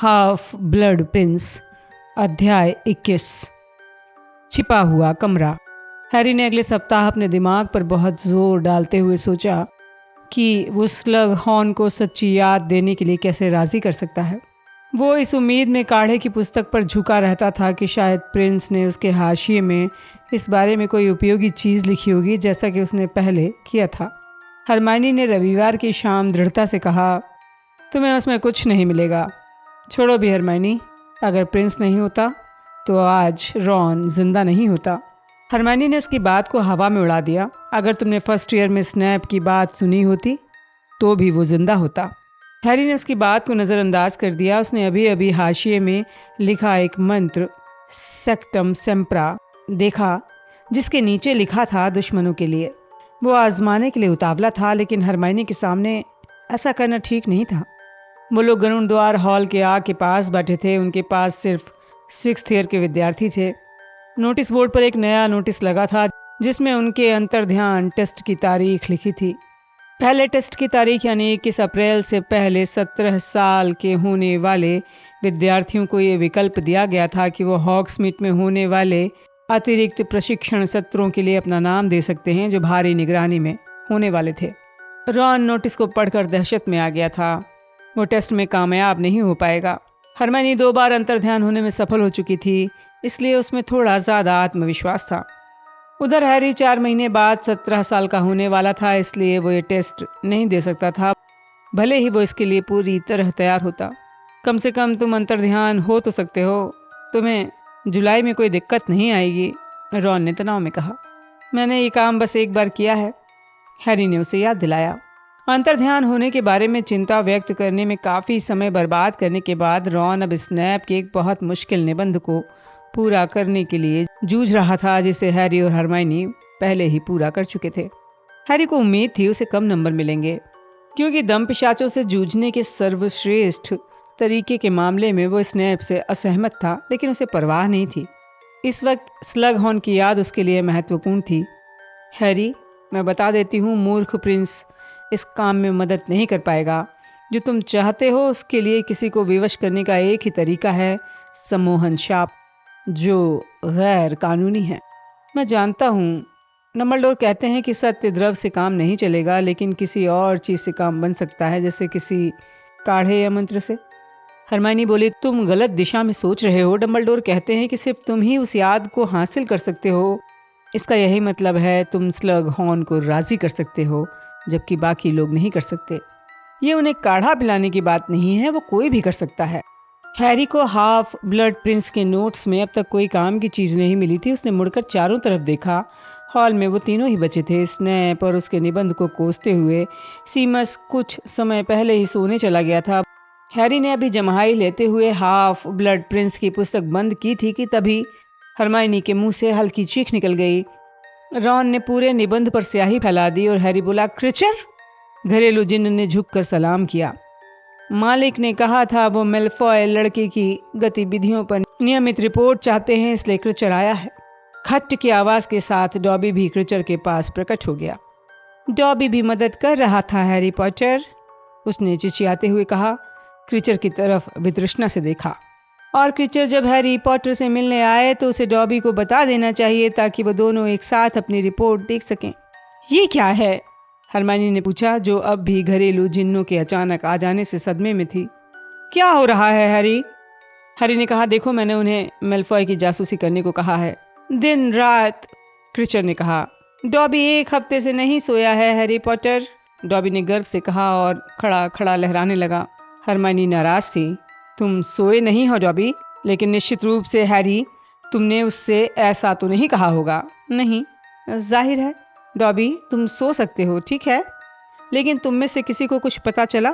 Half blood Prince अध्याय 21 छिपा हुआ कमरा। हैरी ने अगले सप्ताह अपने दिमाग पर बहुत जोर डालते हुए सोचा कि वो स्लग हॉर्न को सच्ची याद देने के लिए कैसे राजी कर सकता है। वो इस उम्मीद में काढ़े की पुस्तक पर झुका रहता था कि शायद प्रिंस ने उसके हाशिए में इस बारे में कोई उपयोगी चीज़ लिखी होगी, जैसा कि उसने पहले किया था। हरमाइनी ने रविवार की शाम दृढ़ता से कहा, तुम्हें उसमें कुछ नहीं मिलेगा। छोड़ो भी हरमाइनी, अगर प्रिंस नहीं होता तो आज रॉन जिंदा नहीं होता। हरमाइनी ने उसकी बात को हवा में उड़ा दिया। अगर तुमने फर्स्ट ईयर में स्नैप की बात सुनी होती तो भी वो जिंदा होता। हैरी ने उसकी बात को नज़रअंदाज कर दिया। उसने अभी अभी हाशिए में लिखा एक मंत्र सेक्टम सेम्प्रा देखा, जिसके नीचे लिखा था दुश्मनों के लिए। वो आजमाने के लिए उतावला था, लेकिन हरमाइनी के सामने ऐसा करना ठीक नहीं था। वो लोग गरुड़ द्वार हॉल के आग के पास बैठे थे। उनके पास सिर्फ 6th ईयर के विद्यार्थी थे। नोटिस बोर्ड पर एक नया नोटिस लगा था जिसमें उनके अंतर्ध्यान टेस्ट की तारीख लिखी थी। पहले टेस्ट की तारीख यानी 21 अप्रैल से पहले 17 साल के होने वाले विद्यार्थियों को ये विकल्प दिया गया था कि वो हॉग्समीड में होने वाले अतिरिक्त प्रशिक्षण सत्रों के लिए अपना नाम दे सकते हैं, जो भारी निगरानी में होने वाले थे। रॉन नोटिस को पढ़कर दहशत में आ गया था। वो टेस्ट में कामयाब नहीं हो पाएगा। हरमाइनी 2 बार अंतर्ध्यान होने में सफल हो चुकी थी, इसलिए उसमें थोड़ा ज़्यादा आत्मविश्वास था। उधर हैरी 4 महीने बाद 17 साल का होने वाला था, इसलिए वो ये टेस्ट नहीं दे सकता था, भले ही वो इसके लिए पूरी तरह तैयार होता। कम से कम तुम अंतर्ध्यान हो तो सकते हो, तुम्हें जुलाई में कोई दिक्कत नहीं आएगी, रॉन ने तनाव में कहा। मैंने ये काम बस एक बार किया है, हैरी ने उसे याद दिलाया। अंतर्ध्यान होने के बारे में चिंता व्यक्त करने में काफ़ी समय बर्बाद करने के बाद रॉन अब स्नैप के एक बहुत मुश्किल निबंध को पूरा करने के लिए जूझ रहा था, जिसे हैरी और हरमाइनी पहले ही पूरा कर चुके थे। हैरी को उम्मीद थी उसे कम नंबर मिलेंगे, क्योंकि दम पिशाचों से जूझने के सर्वश्रेष्ठ तरीके के मामले में वो स्नैप से असहमत था, लेकिन उसे परवाह नहीं थी। इस वक्त स्लग हॉर्न की याद उसके लिए महत्वपूर्ण थी। हैरी, मैं बता देती हूँ, मूर्ख प्रिंस इस काम में मदद नहीं कर पाएगा। जो तुम चाहते हो उसके लिए किसी को विवश करने का एक ही तरीका है, सम्मोहन शाप, जो गैर कानूनी है। मैं जानता हूँ, डंबलडोर कहते हैं कि सत्य द्रव से काम नहीं चलेगा, लेकिन किसी और चीज़ से काम बन सकता है, जैसे किसी काढ़े या मंत्र से। हरमाइनी बोली, तुम गलत दिशा में सोच रहे हो। डंबलडोर कहते हैं कि सिर्फ तुम ही उस याद को हासिल कर सकते हो। इसका यही मतलब है, तुम स्लग हॉर्न को राजी कर सकते हो, जबकि बाकी लोग नहीं कर सकते। ये उन्हें काढ़ा पिलाने की बात नहीं है, वो कोई भी कर सकता है। हैरी को हाफ ब्लड प्रिंस के नोट्स में अब तक कोई काम की चीज़ नहीं मिली थी। उसने मुड़कर चारों तरफ देखा। हॉल में वो तीनों ही बचे थे, स्नैप और उसके निबंध को कोसते हुए। सीमस कुछ समय पहले ही सोने चला गया था। हैरी ने अभी जम्हाई लेते हुए हाफ ब्लड प्रिंस की पुस्तक बंद की थी कि तभी हरमाइनी के मुंह से हल्की चीख निकल गई। रॉन ने पूरे निबंध पर स्याही फैला दी और हैरी बोला, क्रिचर? घरेलू जिन्न ने झुककर सलाम किया। मालिक ने कहा था वो मेलफॉय लड़के की गतिविधियों पर नियमित रिपोर्ट चाहते हैं, इसलिए क्रिचर आया है। खट्ट की आवाज के साथ डॉबी भी क्रिचर के पास प्रकट हो गया। डॉबी भी मदद कर रहा था हैरी पॉटर, उसने चिचियाते हुए कहा। क्रिचर की तरफ वितृष्णा से देखा। और क्रिचर जब हैरी पॉटर से मिलने आए तो उसे डॉबी को बता देना चाहिए, ताकि वो दोनों एक साथ अपनी रिपोर्ट देख सकें। ये क्या है? हरमाइनी ने पूछा, जो अब भी घरेलू जिन्नों के अचानक आ जाने से सदमे में थी। क्या हो रहा है हैरी? हैरी ने कहा, देखो, मैंने उन्हें मेलफॉय की जासूसी करने को कहा है, दिन रात। क्रिचर ने कहा, डॉबी 1 हफ्ते से नहीं सोया है हैरी पॉटर, डॉबी ने गर्व से कहा और खड़ा खड़ा लहराने लगा। हरमाइनी नाराज थी। तुम सोए नहीं हो डॉबी, लेकिन निश्चित रूप से हैरी, तुमने उससे ऐसा तो नहीं कहा होगा। नहीं, जाहिर है डॉबी, तुम सो सकते हो, ठीक है, लेकिन तुम में से किसी को कुछ पता चला?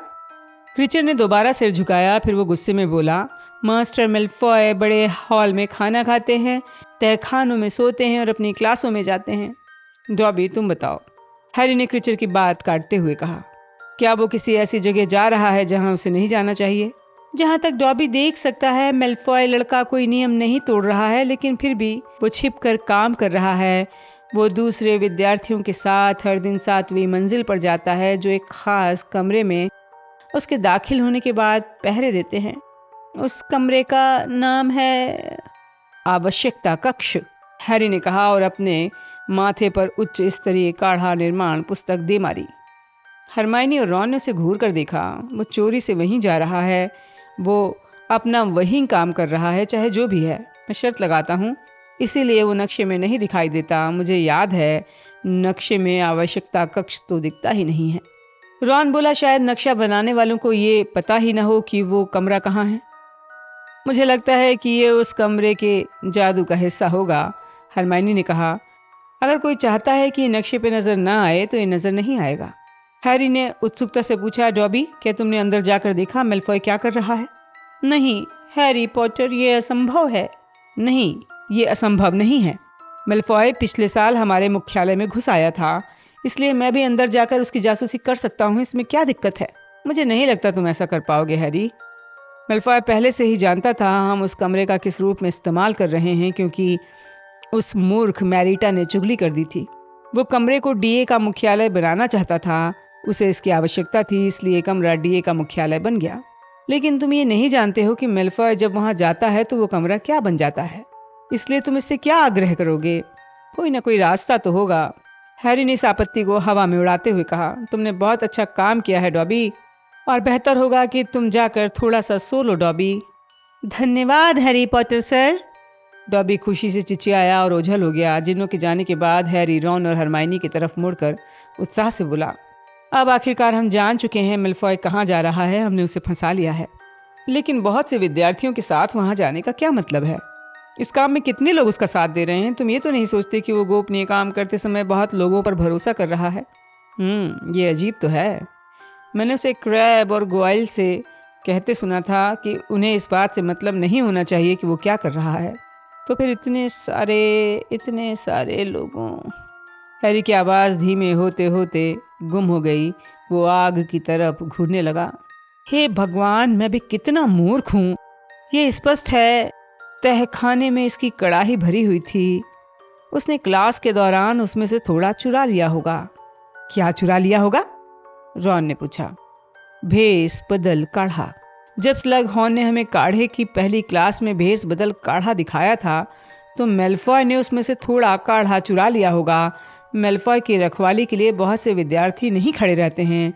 क्रिचर ने दोबारा सिर झुकाया। फिर वो गुस्से में बोला, मास्टर मेलफॉय बड़े हॉल में खाना खाते हैं, तहखानों में सोते हैं और अपनी क्लासों में जाते हैं। डॉबी, तुम बताओ, हैरी ने क्रिचर की बात काटते हुए कहा। क्या वो किसी ऐसी जगह जा रहा है जहां उसे नहीं जाना चाहिए? जहां तक डॉबी देख सकता है, मेलफॉय लड़का कोई नियम नहीं तोड़ रहा है, लेकिन फिर भी वो छिपकर काम कर रहा है। वो दूसरे विद्यार्थियों के साथ हर दिन 7वीं मंजिल पर जाता है, जो एक खास कमरे में उसके दाखिल होने के बाद पहरे देते हैं। उस कमरे का नाम है आवश्यकता कक्ष, हैरी ने कहा और अपने माथे पर उच्च स्तरीय काढ़ा निर्माण पुस्तक दे मारी। हरमाइनी और रॉन ने उसे घूर कर देखा। वो चोरी से वहीं जा रहा है, वो अपना वहीं काम कर रहा है, चाहे जो भी है। मैं शर्त लगाता हूँ इसीलिए वो नक्शे में नहीं दिखाई देता। मुझे याद है नक्शे में आवश्यकता कक्ष तो दिखता ही नहीं है। रॉन बोला, शायद नक्शा बनाने वालों को ये पता ही ना हो कि वो कमरा कहाँ है। मुझे लगता है कि ये उस कमरे के जादू का हिस्सा होगा, हरमाइनी ने कहा। अगर कोई चाहता है कि नक्शे पे नजर ना आए तो ये नजर नहीं आएगा। हैरी ने उत्सुकता से पूछा, डॉबी क्या तुमने अंदर जाकर देखा मेलफॉय क्या कर रहा है? नहीं हैरी पॉटर, ये असंभव है। नहीं, ये असंभव नहीं है। मेलफॉय पिछले साल हमारे मुख्यालय में घुस आया था, इसलिए मैं भी अंदर जाकर उसकी जासूसी कर सकता हूँ। इसमें क्या दिक्कत है? मुझे नहीं लगता तुम ऐसा कर पाओगे हैरी। मेलफॉय पहले से ही जानता था हम उस कमरे का किस रूप में इस्तेमाल कर रहे हैं, क्योंकि उस मूर्ख मैरिटा ने चुगली कर दी थी। वो कमरे को डीए का मुख्यालय बनाना चाहता था। उसे इसकी आवश्यकता थी, इसलिए कमरा डीए का मुख्यालय बन गया। लेकिन तुम ये नहीं जानते हो कि मेलफॉय जब वहां जाता है तो वो कमरा क्या बन जाता है, इसलिए तुम इससे क्या आग्रह करोगे? कोई ना कोई रास्ता तो होगा। हैरी ने इस आपत्ति को हवा में उड़ाते हुए कहा, तुमने बहुत अच्छा काम किया है डॉबी, और बेहतर होगा कि तुम जाकर थोड़ा सा सो लो डॉबी। धन्यवाद हैरी पॉटर सर। डॉबी खुशी से चिचियाया और ओझल हो गया। जिन्हों के जाने के बाद हैरी रॉन और हरमाइनी की तरफ मुड़कर उत्साह से बोला, अब आखिरकार हम जान चुके हैं मेलफॉय कहाँ जा रहा है। हमने उसे फंसा लिया है। लेकिन बहुत से विद्यार्थियों के साथ वहां जाने का क्या मतलब है? इस काम में कितने लोग उसका साथ दे रहे हैं? तुम ये तो नहीं सोचते कि वो गोपनीय काम करते समय बहुत लोगों पर भरोसा कर रहा है? ये अजीब तो है। मैंने उसे क्रैब और गोयल से कहते सुना था कि उन्हें इस बात से मतलब नहीं होना चाहिए कि वो क्या कर रहा है। तो फिर इतने सारे लोगों। हैरी की आवाज़ धीमे होते होते गुम हो गई। वो आग की तरफ घूरने लगा। हे भगवान, मैं भी कितना मूर्ख हूँ। ये स्पष्ट है तहखाने में इसकी कड़ाही भरी हुई थी। उसने क्लास के दौरान उसमें से थोड़ा चुरा लिया होगा। क्या चुरा लिया होगा? रॉन ने पूछा। भेस बदल काढ़ा। जब स्लगहॉर्न ने हमें काढ़े की पहली क्लास में भेस बदल काढ़ा दिखाया था तो मेलफॉय ने उसमें से थोड़ा काढ़ा चुरा लिया होगा। मेलफॉय की रखवाली के लिए बहुत से विद्यार्थी नहीं खड़े रहते हैं,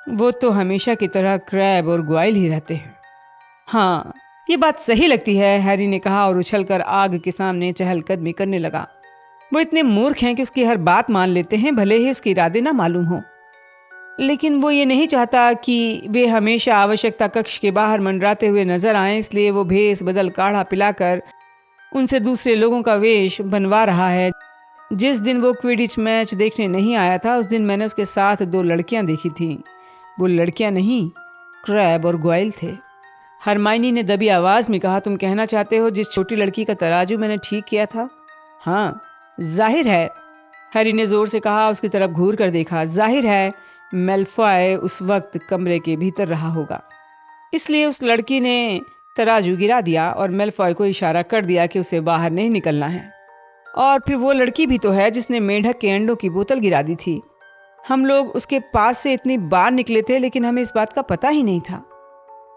वो तो हमेशा की तरह क्रैब और ग्वाइल ही रहते हैं। हाँ, ये बात सही लगती है, हैरी ने कहा और उछलकर आग के सामने चहलकदमी करने लगा। वो इतने मूर्ख हैं कि उसकी हर बात मान लेते हैं, भले ही उसके इरादे ना मालूम हो। लेकिन वो ये नहीं चाहता कि वे हमेशा आवश्यकता कक्ष के बाहर मंडराते हुए नजर आएं, इसलिए वो भेस बदल काढ़ा पिलाकर उनसे दूसरे लोगों का वेश बनवा रहा है। जिस दिन वो क्विडिच मैच देखने नहीं आया था उस दिन मैंने उसके साथ 2 लड़कियां देखी थीं। वो लड़कियां नहीं, क्रैब और ग्वाइल थे। हरमाइनी ने दबी आवाज में कहा, तुम कहना चाहते हो जिस छोटी लड़की का तराजू मैंने ठीक किया था? हाँ, जाहिर है, हैरी ने जोर से कहा। उसकी तरफ घूर कर देखा। जाहिर है मेलफॉय उस वक्त कमरे के भीतर रहा होगा, इसलिए उस लड़की ने तराजू गिरा दिया और मेलफॉय को इशारा कर दिया कि उसे बाहर नहीं निकलना है। और फिर वो लड़की भी तो है जिसने मेंढक के अंडों की बोतल गिरा दी थी। हम लोग उसके पास से इतनी बार निकले थे, लेकिन हमें इस बात का पता ही नहीं था।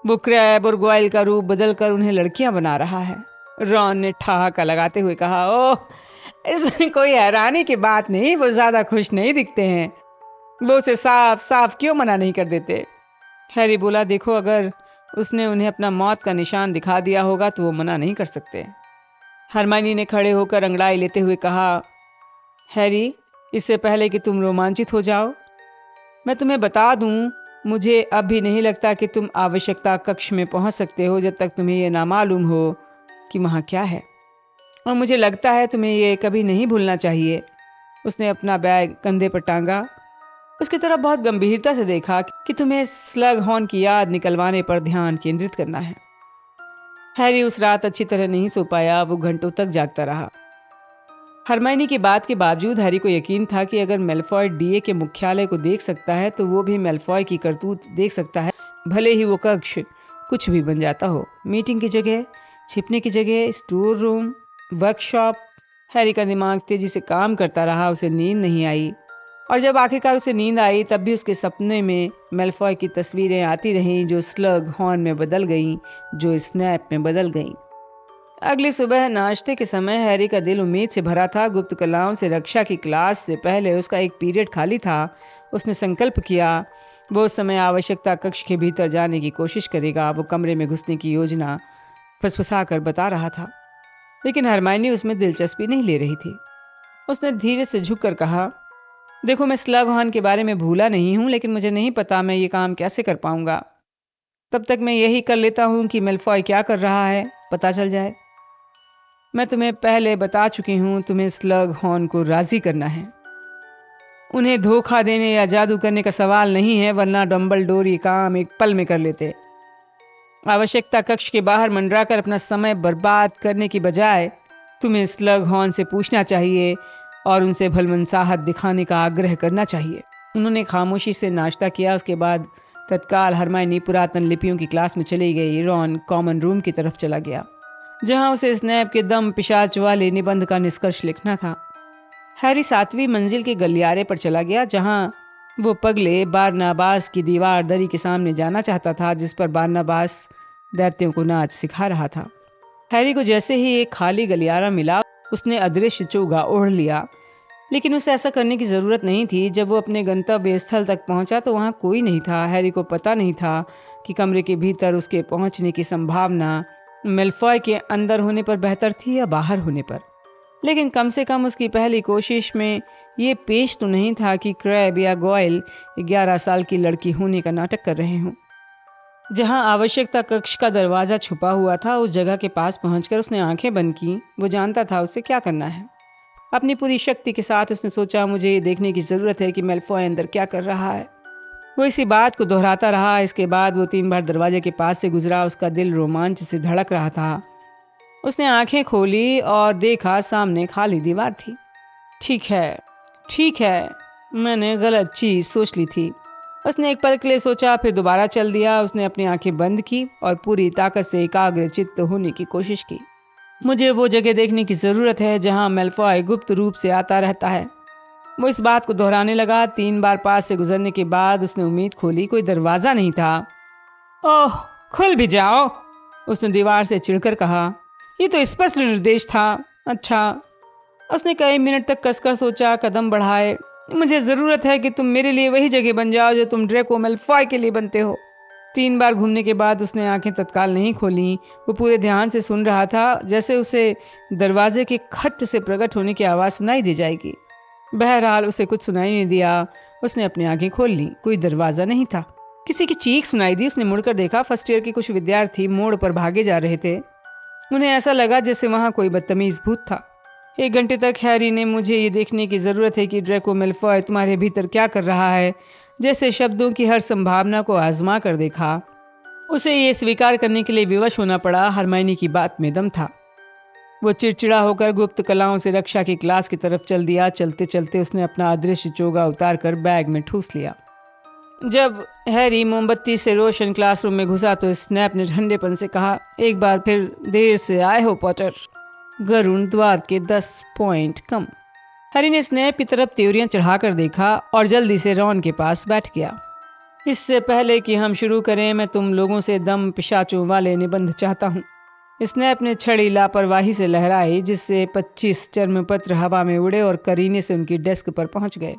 वो क्रैब और ग्वाइल का रूप बदलकर उन्हें लड़कियां बना रहा है। रॉन ने ठहाका लगाते हुए कहा, ओह, इसमें कोई हैरानी की बात नहीं। वो ज्यादा खुश नहीं दिखते हैं। वो उसे साफ साफ क्यों मना नहीं कर देते? हैरी बोला, देखो, अगर उसने उन्हें अपना मौत का निशान दिखा दिया होगा तो वो मना नहीं कर सकते। हरमाइनी ने खड़े होकर अंगड़ाई लेते हुए कहा, हैरी, इससे पहले कि तुम रोमांचित हो जाओ, मैं तुम्हें बता दूं, मुझे अब भी नहीं लगता कि तुम आवश्यकता कक्ष में पहुंच सकते हो जब तक तुम्हें यह ना मालूम हो कि वहां क्या है। और मुझे लगता है तुम्हें यह कभी नहीं भूलना चाहिए। उसने अपना बैग कंधे पर टांगा। उसकी तरफ बहुत गंभीरता से देखा कि तुम्हें स्लगहॉर्न की याद निकलवाने पर ध्यान केंद्रित करना है। हैरी उस रात अच्छी तरह नहीं सो पाया। वो घंटों तक जागता रहा। हरमाइनी की बात के बावजूद हैरी को यकीन था कि अगर मेलफॉय डीए के मुख्यालय को देख सकता है तो वो भी मेलफॉय की करतूत देख सकता है, भले ही वो कक्ष कुछ भी बन जाता हो। मीटिंग की जगह, छिपने की जगह, स्टोर रूम, वर्कशॉप। हैरी का दिमाग तेजी से काम करता रहा। उसे नींद नहीं आई। और जब आखिरकार उसे नींद आई तब भी उसके सपने में मेलफॉय की तस्वीरें आती रहीं, जो स्लग हॉर्न में बदल गईं, जो स्नैप में बदल गईं। अगली सुबह नाश्ते के समय हैरी का दिल उम्मीद से भरा था। गुप्त कलाओं से रक्षा की क्लास से पहले उसका एक पीरियड खाली था। उसने संकल्प किया वो उस समय आवश्यकता कक्ष के भीतर जाने की कोशिश करेगा। वो कमरे में घुसने की योजना फुसफुसा कर बता रहा था, लेकिन हरमाइनी उसमें दिलचस्पी नहीं ले रही थी। उसने धीरे से झुककर कहा, देखो, मैं स्लग हॉर्न के बारे में भूला नहीं हूं, लेकिन मुझे नहीं पता मैं ये काम कैसे कर पाऊंगा। तब तक मैं यही कर लेता हूं कि मेलफॉय क्या कर रहा है पता चल जाए। मैं तुम्हें पहले बता चुकी हूं, तुम्हें स्लग हॉर्न को राजी करना है। उन्हें धोखा देने या जादू करने का सवाल नहीं है, वरना डम्बलडोर ये काम एक पल में कर लेते। आवश्यकता कक्ष के बाहर मंडराकर अपना समय बर्बाद करने की बजाय तुम्हें स्लग हॉर्न से पूछना चाहिए और उनसे भलमनसाहत दिखाने का आग्रह करना चाहिए। उन्होंने खामोशी से नाश्ता किया। उसके बाद तत्काल हरमाइनी पुरातन लिपियों की क्लास में चली गई। रॉन कॉमन रूम की तरफ चला गया, जहां उसे स्नैप के दम पिशाच वाले निबंध का निष्कर्ष लिखना था। हैरी 7वीं मंजिल के गलियारे पर चला गया, जहां वो पगले बारनाबास की दीवार दरी के सामने जाना चाहता था, जिस पर बारनाबास दैत्यों को नाच सिखा रहा था। हैरी को जैसे ही एक खाली गलियारा मिला, उसने अदृश्य चोगा ओढ़ लिया, लेकिन उसे ऐसा करने की जरूरत नहीं थी। जब वो अपने गंतव्य स्थल तक पहुंचा तो वहां कोई नहीं था। हैरी को पता नहीं था कि कमरे के भीतर उसके पहुंचने की संभावना मेलफॉय के अंदर होने पर बेहतर थी या बाहर होने पर, लेकिन कम से कम उसकी पहली कोशिश में ये पेश तो नहीं था कि क्रैब या गॉयल 11 साल की लड़की होने का नाटक कर रहे हों। जहां आवश्यकता कक्ष का दरवाजा छुपा हुआ था, उस जगह के पास पहुंचकर उसने आंखें बंद की। वो जानता था उसे क्या करना है। अपनी पूरी शक्ति के साथ उसने सोचा, मुझे ये देखने की जरूरत है कि मेलफॉय अंदर क्या कर रहा है। वो इसी बात को दोहराता रहा। इसके बाद वो 3 बार दरवाजे के पास से गुजरा। उसका दिल रोमांच से धड़क रहा था। उसने आंखें खोली और देखा सामने खाली दीवार थी। ठीक है, मैंने गलत चीज सोच ली थी। उसने एक पल के लिए सोचा, फिर दोबारा चल दिया। उसने अपनी आंखें बंद की और पूरी ताकत से एकाग्र चित्त होने की कोशिश की। मुझे वो जगह देखने की जरूरत है जहां मेलफॉय गुप्त रूप से आता रहता है। वो इस बात को दोहराने लगा। 3 बार पास से गुजरने के बाद उसने उम्मीद खोली। कोई दरवाजा नहीं था। ओह, खुल भी जाओ, उसने दीवार से चिढ़कर कहा। ये तो स्पष्ट निर्देश था। अच्छा, उसने कई मिनट तक कसकर सोचा, कदम बढ़ाए। मुझे जरूरत है कि तुम मेरे लिए वही जगह बन जाओ जो तुम ड्रेको मेलफॉय के लिए बनते हो। 3 बार घूमने के बाद उसने आंखें तत्काल नहीं खोली। वो पूरे ध्यान से सुन रहा था, जैसे उसे दरवाजे के खट से प्रकट होने की आवाज सुनाई दी जाएगी। बहरहाल उसे कुछ सुनाई नहीं दिया। उसने अपनी आंखें खोल ली। कोई दरवाजा नहीं था। किसी की चीख सुनाई दी। उसने मुड़कर देखा। फर्स्ट ईयर के कुछ विद्यार्थी मोड़ पर भागे जा रहे थे। उन्हें ऐसा लगा जैसे वहां कोई बदतमीज भूत था। 1 घंटे तक हैरी ने मुझे ये देखने की जरूरत है कि ड्रेको मेलफॉय तुम्हारे भीतर क्या कर रहा है, जैसे शब्दों की हर संभावना को आजमा कर देखा। उसे ये स्वीकार करने के लिए विवश होना पड़ा, हरमाइनी की बात में दम था। वो चिड़चिड़ा होकर गुप्त कलाओं से रक्षा की क्लास की तरफ चल दिया। चलते चलते उसने अपना अदृश्य चोगा उतार कर बैग में ठूस लिया। जब हैरी मोमबत्ती से रोशन क्लासरूम में घुसा तो स्नैप ने ठंडेपन से कहा, एक बार फिर देर से आए हो पॉटर। गरुण द्वार के 10 पॉइंट कम। हैरी ने स्नैप की तरफ त्योरियां चढ़ाकर देखा और जल्दी से रॉन के पास बैठ गया। इससे पहले कि हम शुरू करें, मैं तुम लोगों से दम पिशाचों वाले निबंध चाहता हूँ। स्नैप ने छड़ी लापरवाही से लहराई, जिससे 25 चर्मपत्र हवा में उड़े और करीने से उनकी डेस्क पर पहुंच गए।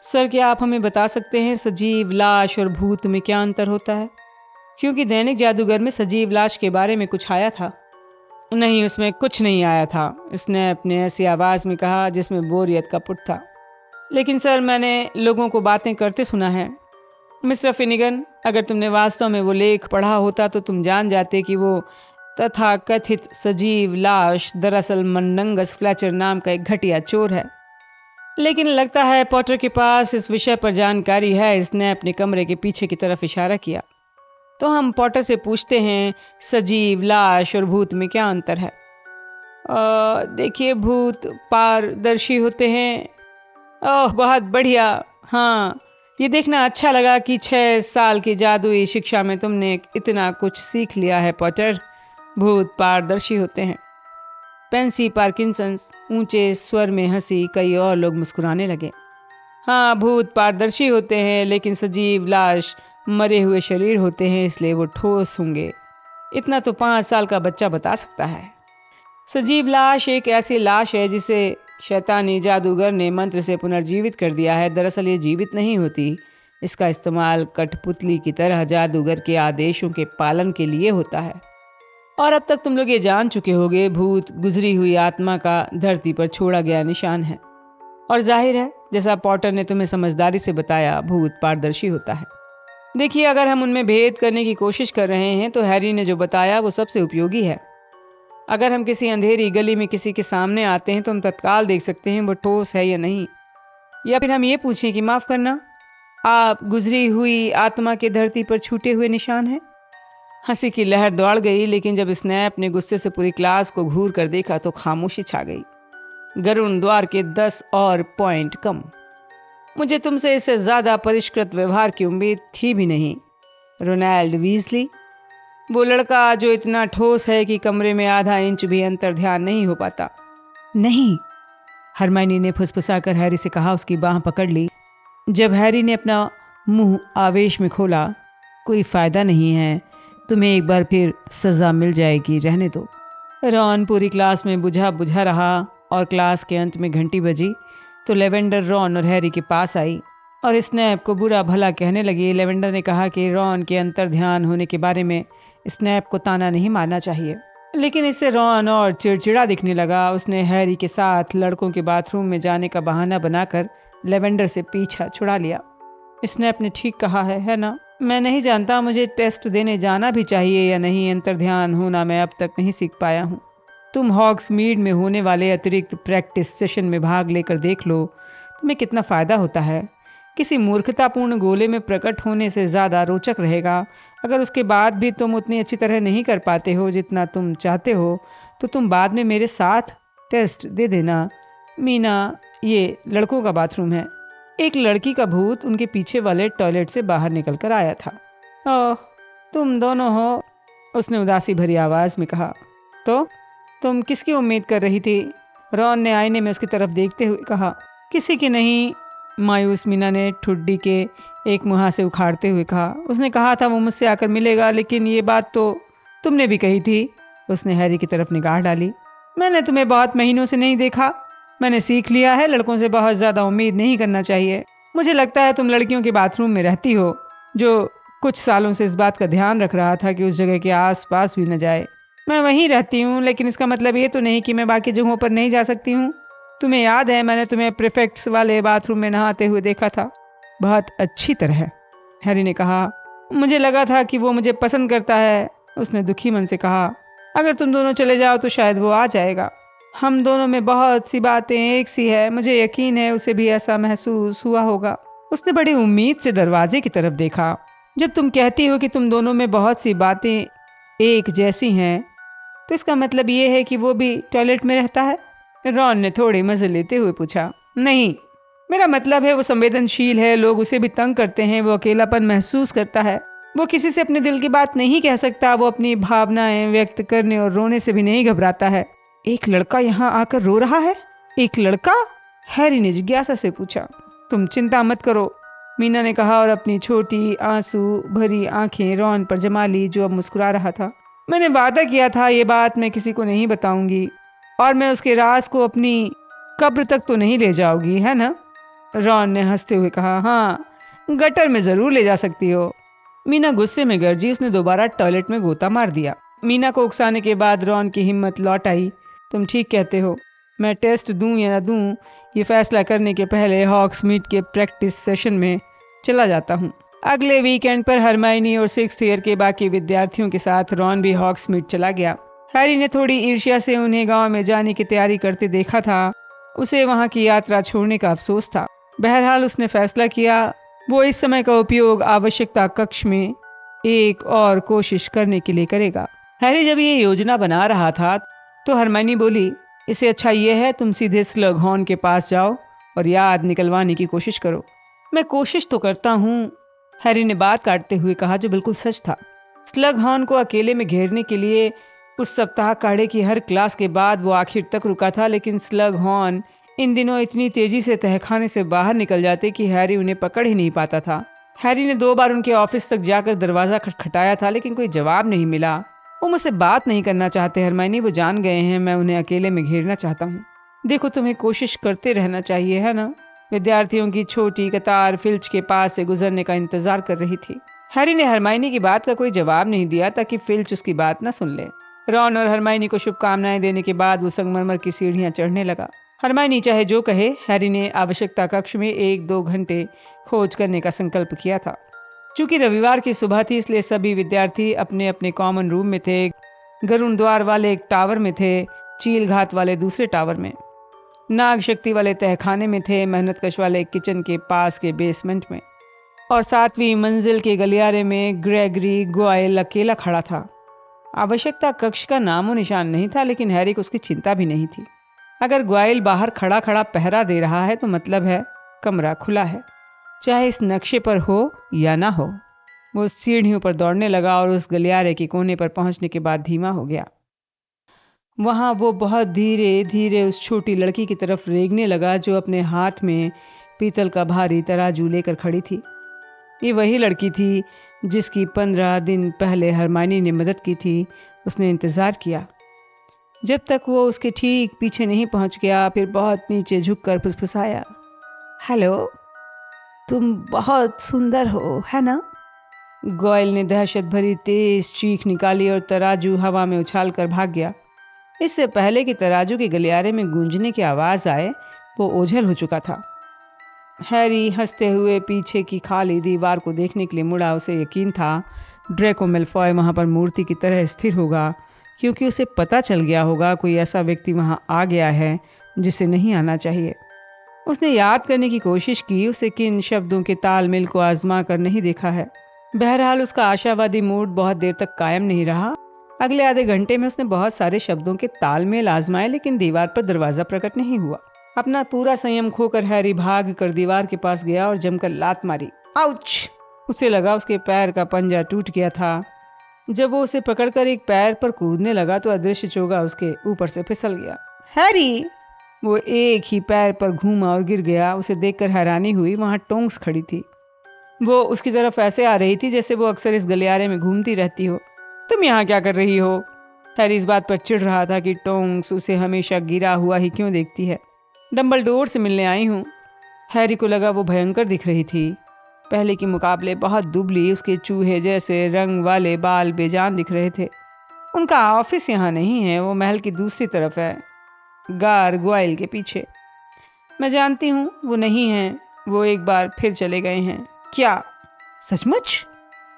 सर, क्या आप हमें बता सकते हैं सजीव लाश और भूत में क्या अंतर होता है? क्योंकि दैनिक जादूगर में सजीव लाश के बारे में कुछ आया था। नहीं, उसमें कुछ नहीं आया था, स्नैप ने ऐसी आवाज में कहा जिसमें बोरियत का पुट था। लेकिन सर, मैंने लोगों को बातें करते सुना है। मिस्टर फिनिगन, अगर तुमने वास्तव में वो लेख पढ़ा होता तो तुम जान जाते कि वो तथा कथित सजीव लाश दरअसल मंडंगस फ्लेचर नाम का एक घटिया चोर है। लेकिन लगता है पॉटर के पास इस विषय पर जानकारी है। इसने अपने कमरे के पीछे की तरफ इशारा किया। तो हम पॉटर से पूछते हैं, सजीव लाश और भूत में क्या अंतर है? देखिए, भूत पारदर्शी होते हैं। ओह, बहुत बढ़िया। हाँ, ये देखना अच्छा लगा कि 6 साल की जादुई शिक्षा में तुमने इतना कुछ सीख लिया है पॉटर। भूत पारदर्शी होते हैं। पेंसी पार्किंसंस ऊंचे स्वर में हंसी। कई और लोग मुस्कुराने लगे। हाँ, भूत पारदर्शी होते हैं, लेकिन सजीव लाश मरे हुए शरीर होते हैं, इसलिए वो ठोस होंगे। इतना तो 5 साल का बच्चा बता सकता है। सजीव लाश एक ऐसी लाश है जिसे शैतानी जादूगर ने मंत्र से पुनर्जीवित कर दिया है। दरअसल ये जीवित नहीं होती, इसका इस्तेमाल कठपुतली की तरह जादूगर के आदेशों के पालन के लिए होता है। और अब तक तुम लोग ये जान चुके होगे, भूत गुजरी हुई आत्मा का धरती पर छोड़ा गया निशान है। और जाहिर है, जैसा पॉटर ने तुम्हें समझदारी से बताया, भूत पारदर्शी होता है। देखिए, अगर हम उनमें भेद करने की कोशिश कर रहे हैं तो हैरी ने जो बताया वो सबसे उपयोगी है। अगर हम किसी अंधेरी गली में किसी के सामने आते हैं तो हम तत्काल देख सकते हैं वो ठोस है या नहीं। या फिर हम ये पूछें कि माफ़ करना, आप गुजरी हुई आत्मा के धरती पर छूटे हुए निशान हैं? हंसी की लहर दौड़ गई, लेकिन जब स्नैप ने गुस्से से पूरी क्लास को घूर कर देखा तो खामोशी छा गई। गरुण द्वार के 10 और पॉइंट कम। मुझे तुमसे इससे ज्यादा परिष्कृत व्यवहार की उम्मीद थी भी नहीं, रोनाल्ड वीजली। वो लड़का जो इतना ठोस है कि कमरे में आधा इंच भी अंतर ध्यान नहीं हो पाता। नहीं, हरमाइनी ने फुसफुसाकर हैरी से कहा, उसकी बाह पकड़ ली। जब हैरी ने अपना मुंह आवेश में खोला, कोई फायदा नहीं है, तुम्हें एक बार फिर सजा मिल जाएगी, रहने दो। रॉन पूरी क्लास में बुझा बुझा रहा और क्लास के अंत में घंटी बजी तो लेवेंडर रॉन और हैरी के पास आई और स्नैप को बुरा भला कहने लगी। लेवेंडर ने कहा कि रॉन के अंतर ध्यान होने के बारे में स्नैप को ताना नहीं मारना चाहिए, लेकिन इससे रॉन और चिड़चिड़ा दिखने लगा। उसने हैरी के साथ लड़कों के बाथरूम में जाने का बहाना बनाकर लेवेंडर से पीछा छुड़ा लिया। स्नैप ने ठीक कहा है ना? मैं नहीं जानता मुझे टेस्ट देने जाना भी चाहिए या नहीं। अंतर ध्यान होना मैं अब तक नहीं सीख पाया हूँ। तुम हॉग्समीड में होने वाले अतिरिक्त प्रैक्टिस सेशन में भाग लेकर देख लो, तुम्हें कितना फ़ायदा होता है। किसी मूर्खतापूर्ण गोले में प्रकट होने से ज़्यादा रोचक रहेगा। अगर उसके बाद भी तुम उतनी अच्छी तरह नहीं कर पाते हो जितना तुम चाहते हो, तो तुम बाद में मेरे साथ टेस्ट दे देना। मीना, ये लड़कों का बाथरूम है। एक लड़की का भूत उनके पीछे वाले टॉयलेट से बाहर निकल कर आया था। ओह, तुम दोनों हो, उसने उदासी भरी आवाज़ में कहा। तो तुम किसकी उम्मीद कर रही थी? रॉन ने आईने में उसकी तरफ देखते हुए कहा। किसी की नहीं, मायूस मीना ने ठुड्डी के एक मुहासे उखाड़ते हुए कहा। उसने कहा था वो मुझसे आकर मिलेगा, लेकिन ये बात तो तुमने भी कही थी। उसने हैरी की तरफ निगाह डाली। मैंने तुम्हें बहुत महीनों से नहीं देखा। मैंने सीख लिया है, लड़कों से बहुत ज़्यादा उम्मीद नहीं करना चाहिए। मुझे लगता है तुम लड़कियों के बाथरूम में रहती हो, जो कुछ सालों से इस बात का ध्यान रख रहा था कि उस जगह के आस पास भी न जाए। मैं वहीं रहती हूँ, लेकिन इसका मतलब ये तो नहीं कि मैं बाकी जगहों पर नहीं जा सकती हूँ। तुम्हें याद है, मैंने तुम्हें प्रीफेक्ट्स वाले बाथरूम में नहाते हुए देखा था। बहुत अच्छी तरह, हैरी ने कहा। मुझे लगा था कि वो मुझे पसंद करता है, उसने दुखी मन से कहा। अगर तुम दोनों चले जाओ तो शायद वो आ जाएगा। हम दोनों में बहुत सी बातें एक सी है, मुझे यकीन है उसे भी ऐसा महसूस हुआ होगा। उसने बड़ी उम्मीद से दरवाजे की तरफ देखा। जब तुम कहती हो कि तुम दोनों में बहुत सी बातें एक जैसी हैं, तो इसका मतलब ये है कि वो भी टॉयलेट में रहता है? रॉन ने थोड़े मजे लेते हुए पूछा। नहीं, मेरा मतलब है वो संवेदनशील है, लोग उसे भी तंग करते हैं, वो अकेलापन महसूस करता है। वो किसी से अपने दिल की बात नहीं कह सकता, वो अपनी भावनाएं व्यक्त करने और रोने से भी नहीं घबराता है। एक लड़का यहाँ आकर रो रहा है? एक लड़का? हैरी ने जिज्ञासा से पूछा। तुम चिंता मत करो, मीना ने कहा और अपनी छोटी आंसू भरी आंखें रॉन पर जमा ली, जो अब मुस्कुरा रहा था। मैंने वादा किया था ये बात मैं किसी को नहीं बताऊंगी, और मैं उसके राज को अपनी कब्र तक तो नहीं ले जाओगी, है ना? रॉन ने हंसते हुए कहा। हाँ, गटर में जरूर ले जा सकती हो। मीना गुस्से में गरजी। उसने दोबारा टॉयलेट में गोता मार दिया। मीना को उकसाने के बाद रॉन की हिम्मत लौट आई। तुम ठीक कहते हो, मैं टेस्ट दूं या ना दूं, ये फैसला करने के पहले हॉग्समीड के प्रैक्टिस सेशन में चला जाता हूँ। अगले वीकेंड पर हरमाइनी और 6th ईयर के बाकी विद्यार्थियों के साथ रॉन भी हॉग्समीड चला गया। हैरी ने थोड़ी ईर्ष्या से उन्हें गांव में जाने की तैयारी करते देखा था। उसे वहां की यात्रा छोड़ने का अफसोस था। बहरहाल उसने फैसला किया वो इस समय का उपयोग आवश्यकता कक्ष में एक और कोशिश करने के लिए करेगा। हैरी जब ये योजना बना रहा था तो हरमाइनी बोली, इससे अच्छा ये है तुम सीधे स्लगहॉर्न के पास जाओ और याद निकलवाने की कोशिश करो। मैं कोशिश तो करता हूँ, हैरी ने बात काटते हुए कहा, जो बिल्कुल सच था। स्लगहॉर्न को अकेले में घेरने के लिए उस सप्ताह काढ़े की हर क्लास के बाद वो आखिर तक रुका था, लेकिन स्लगहॉर्न इन दिनों इतनी तेजी से तहखाने से बाहर निकल जाते कि हैरी उन्हें पकड़ ही नहीं पाता था। हैरी ने 2 बार उनके ऑफिस तक जाकर दरवाजा खटखटाया था, लेकिन कोई जवाब नहीं मिला। वो मुझसे बात नहीं करना चाहते हरमाइनी, वो जान गए हैं मैं उन्हें अकेले में घेरना चाहता हूँ। देखो, तुम्हें कोशिश करते रहना चाहिए, है ना? विद्यार्थियों की छोटी कतार फिल्च के पास से गुजरने का इंतजार कर रही थी। हैरी ने हरमाइनी की बात का कोई जवाब नहीं दिया ताकि फिल्च उसकी बात न सुन ले। रॉन और हरमाइनी को शुभकामनाएं देने के बाद वो संगमरमर की सीढ़ियां चढ़ने लगा। हरमाइनी चाहे जो कहे, हैरी ने आवश्यकता कक्ष में 1-2 घंटे खोज करने का संकल्प किया था। चूंकि रविवार की सुबह थी, इसलिए सभी विद्यार्थी अपने अपने कॉमन रूम में थे। गरुण द्वार वाले एक टावर में थे, चील घात वाले दूसरे टावर में, नाग शक्ति वाले तहखाने में थे, मेहनतकश वाले किचन के पास के बेसमेंट में, और 7वीं मंजिल के गलियारे में ग्रेगरी गोयल अकेला खड़ा था। आवश्यकता कक्ष का नामो निशान नहीं था, लेकिन हैरी को उसकी चिंता भी नहीं थी। अगर ग्वाइल बाहर खड़ा खड़ा पहरा दे रहा है तो मतलब है कमरा खुला है, चाहे इस नक्शे पर हो या ना हो। वो सीढ़ियों पर दौड़ने लगा और उस गलियारे के कोने पर पहुंचने के बाद धीमा हो गया। वहां वो बहुत धीरे धीरे उस छोटी लड़की की तरफ रेंगने लगा जो अपने हाथ में पीतल का भारी तराजू लेकर खड़ी थी। ये वही लड़की थी जिसकी 15 दिन पहले हरमाइनी ने मदद की थी। उसने इंतजार किया जब तक वो उसके ठीक पीछे नहीं पहुंच गया, फिर बहुत नीचे झुककर फुसफुसाया, हेलो, तुम बहुत सुंदर हो, है ना? गोयल ने दहशत भरी तेज चीख निकाली और तराजू हवा में उछालकर भाग गया। इससे पहले कि तराजू के गलियारे में गूंजने की आवाज आए, वो ओझल हो चुका था। हैरी हंसते हुए पीछे की खाली दीवार को देखने के लिए मुड़ा। उसे यकीन था ड्रेको मैलफॉय वहां पर मूर्ति की तरह स्थिर होगा, क्योंकि उसे पता चल गया होगा कोई ऐसा व्यक्ति वहां आ गया है जिसे नहीं आना चाहिए। उसने याद करने की कोशिश की, उसे किन शब्दों के तालमेल को आजमा कर नहीं देखा है। बहरहाल उसका आशावादी मूड बहुत देर तक कायम नहीं रहा। अगले आधे घंटे में उसने बहुत सारे शब्दों के तालमेल आजमाए, लेकिन दीवार पर दरवाजा प्रकट नहीं हुआ। अपना पूरा संयम खोकर हैरी भाग कर दीवार के पास गया और जमकर लात मारी। आउच! उसे लगा उसके पैर का पंजा टूट गया था। जब वो उसे पकड़कर एक पैर पर कूदने लगा तो अदृश्य चोगा उसके ऊपर से फिसल गया। हैरी! वो एक ही पैर पर घूमा और गिर गया। उसे देखकर हैरानी हुई। वहां टोंक्स खड़ी थी। वो उसकी तरफ ऐसे आ रही थी जैसे वो अक्सर इस गलियारे में घूमती रहती हो। तुम यहाँ क्या कर रही हो? हैरी इस बात पर चिढ़ रहा था कि टोंक्स उसे हमेशा गिरा हुआ ही क्यों देखती है। डंबलडोर से मिलने आई हूँ। हैरी को लगा वो भयंकर दिख रही थी, पहले के मुकाबले बहुत दुबली। उसके चूहे जैसे रंग वाले बाल बेजान दिख रहे थे। उनका ऑफिस यहाँ नहीं है, वो महल की दूसरी तरफ है, गार ग्वाइल के पीछे। मैं जानती हूँ वो नहीं है, वो एक बार फिर चले गए हैं। क्या सचमुच?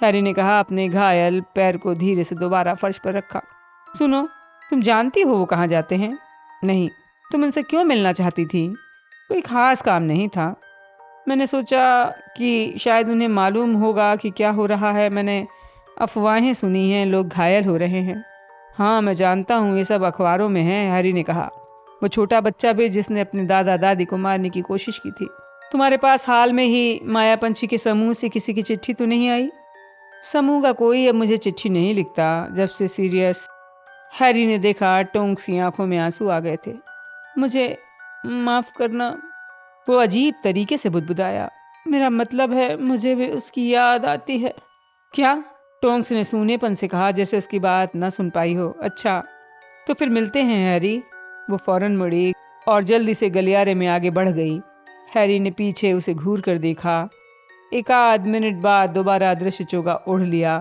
हैरी ने कहा, अपने घायल पैर को धीरे से दोबारा फर्श पर रखा। सुनो, तुम जानती हो वो कहाँ जाते हैं? नहीं। तुम उनसे क्यों मिलना चाहती थी? कोई खास काम नहीं था। मैंने सोचा कि शायद उन्हें मालूम होगा कि क्या हो रहा है। मैंने अफवाहें सुनी हैं, लोग घायल हो रहे हैं। हाँ, मैं जानता हूँ, ये सब अखबारों में है, हैरी ने कहा। वो छोटा बच्चा भी जिसने अपने दादा दादी को मारने की कोशिश की थी। तुम्हारे पास हाल में ही माया पंछी के समूह से किसी की चिट्ठी तो नहीं आई? समूह का कोई अब मुझे चिट्ठी नहीं लिखता, जब से सीरियस। हैरी ने देखा टोंक्स की आंखों में आंसू आ गए थे। मुझे माफ करना, वो अजीब तरीके से बुदबुदाया। मेरा मतलब है, मुझे भी उसकी याद आती है। क्या? टोंक्स ने सूनेपन से कहा, जैसे उसकी बात न सुन पाई हो। अच्छा, तो फिर मिलते हैं हैरी। वो फौरन मुड़ी और जल्दी से गलियारे में आगे बढ़ गई। हैरी ने पीछे उसे घूर कर देखा। एक आध मिनट बाद दोबारा अदृश्य चोगा ओढ़ लिया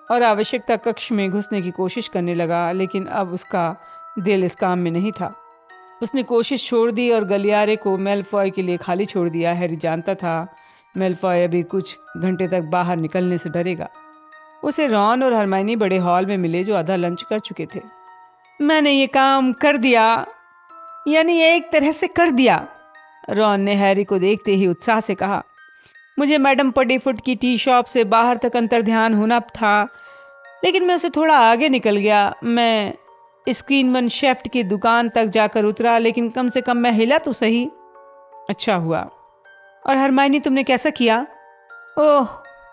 और आवश्यकता कक्ष में घुसने की कोशिश करने लगा, लेकिन अब उसका दिल इस काम में नहीं था। उसने कोशिश छोड़ दी और गलियारे को मैलफॉय के लिए खाली छोड़ दिया। हैरी जानता था मैलफॉय अभी कुछ घंटे तक बाहर निकलने से डरेगा। उसे रॉन और हरमाइनी बड़े हॉल में मिले, जो आधा लंच कर चुके थे। मैंने ये काम कर दिया, यानी एक तरह से कर दिया, रॉन ने हैरी को देखते ही उत्साह से कहा। मुझे मैडम पडीफुट की टी शॉप से बाहर तक अंतर्ध्यान होना था, लेकिन मैं उसे थोड़ा आगे निकल गया। मैं स्क्रीन वन शेफ्ट की दुकान तक जाकर उतरा, लेकिन कम से कम मैं हिला तो सही। अच्छा हुआ। और हरमाइनी, तुमने कैसा किया? ओह,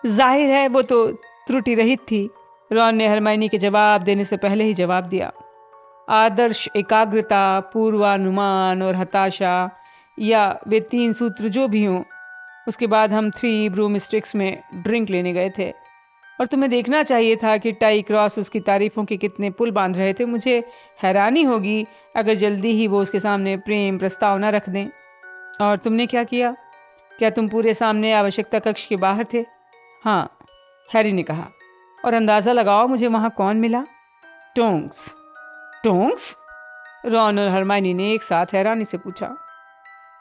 जाहिर है वो तो त्रुटि रहित थी। रॉन ने हरमाइनी के जवाब देने से पहले ही जवाब दिया। आदर्श एकाग्रता, पूर्वानुमान और हताशा या वे 3 सूत्र जो भी हों। उसके बाद हम 3 ब्रूम स्टिक्स में ड्रिंक लेने गए थे और तुम्हें देखना चाहिए था कि टाई क्रॉस उसकी तारीफों के कितने पुल बांध रहे थे। मुझे हैरानी होगी अगर जल्दी ही वो उसके सामने प्रेम प्रस्ताव न रख दें। और तुमने क्या किया? क्या तुम पूरे सामने आवश्यकता कक्ष के बाहर थे? हाँ, हैरी ने कहा। और अंदाज़ा लगाओ मुझे वहाँ कौन मिला? टोंक्स। टोंक्स? रॉन और हरमाइनी ने एक साथ हैरानी से पूछा।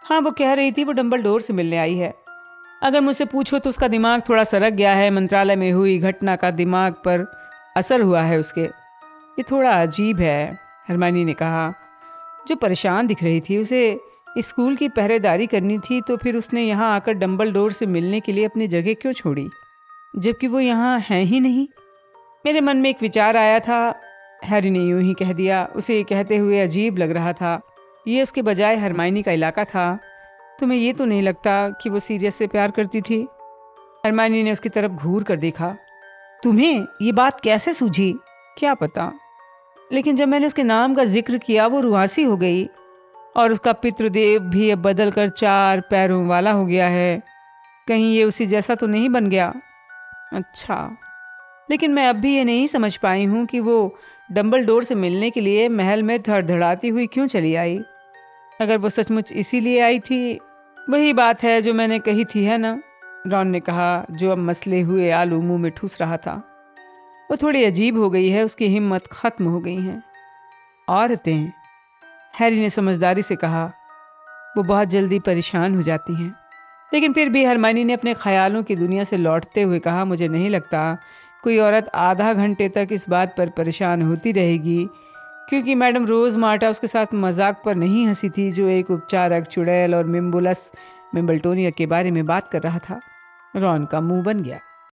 हाँ, वो कह रही थी वो डंबलडोर से मिलने आई है। अगर मुझसे पूछो तो उसका दिमाग थोड़ा सरक गया है। मंत्रालय में हुई घटना का दिमाग पर असर हुआ है उसके। ये थोड़ा अजीब है, हरमाइनी ने कहा। जो परेशान दिख रही थी, उसे स्कूल की पहरेदारी करनी थी, तो फिर उसने यहाँ आकर डंबलडोर से मिलने के लिए अपनी जगह क्यों छोड़ी, जबकि वो यहाँ है ही नहीं? मेरे मन में एक विचार आया था, हैरी ने यूं ही कह दिया। उसे कहते हुए अजीब लग रहा था। ये उसके बजाय हरमाइनी का इलाका था। तुम्हें ये तो नहीं लगता कि वो सीरियस से प्यार करती थी? हरमाइनी ने उसकी तरफ घूर कर देखा। तुम्हें ये बात कैसे सूझी? क्या पता, लेकिन जब मैंने उसके नाम का जिक्र किया वो रुआसी हो गई। और उसका पितृदेव भी अब बदल कर 4 पैरों वाला हो गया है। कहीं ये उसी जैसा तो नहीं बन गया? अच्छा, लेकिन मैं अब भी ये नहीं समझ पाई हूँ कि वो डंबलडोर से मिलने के लिए महल में धड़धड़ाती हुई क्यों चली आई। अगर वो सचमुच इसीलिए आई थी। वही बात है जो मैंने कही थी, है ना? रॉन ने कहा, जो अब मसले हुए आलू मुंह में ठूस रहा था। वो थोड़ी अजीब हो गई है, उसकी हिम्मत खत्म हो गई है। औरतें, हैरी ने समझदारी से कहा, वो बहुत जल्दी परेशान हो जाती हैं। लेकिन फिर भी हरमाइनी ने अपने ख्यालों की दुनिया से लौटते हुए कहा, मुझे नहीं लगता कोई औरत आधा घंटे तक इस बात पर परेशान होती रहेगी क्योंकि मैडम रोज मार्टा उसके साथ मजाक पर नहीं हंसी थी, जो एक उपचारक चुड़ैल और मिम्बुलस मिम्बल्टोनिया के बारे में बात कर रहा था। रॉन का मुंह बन गया।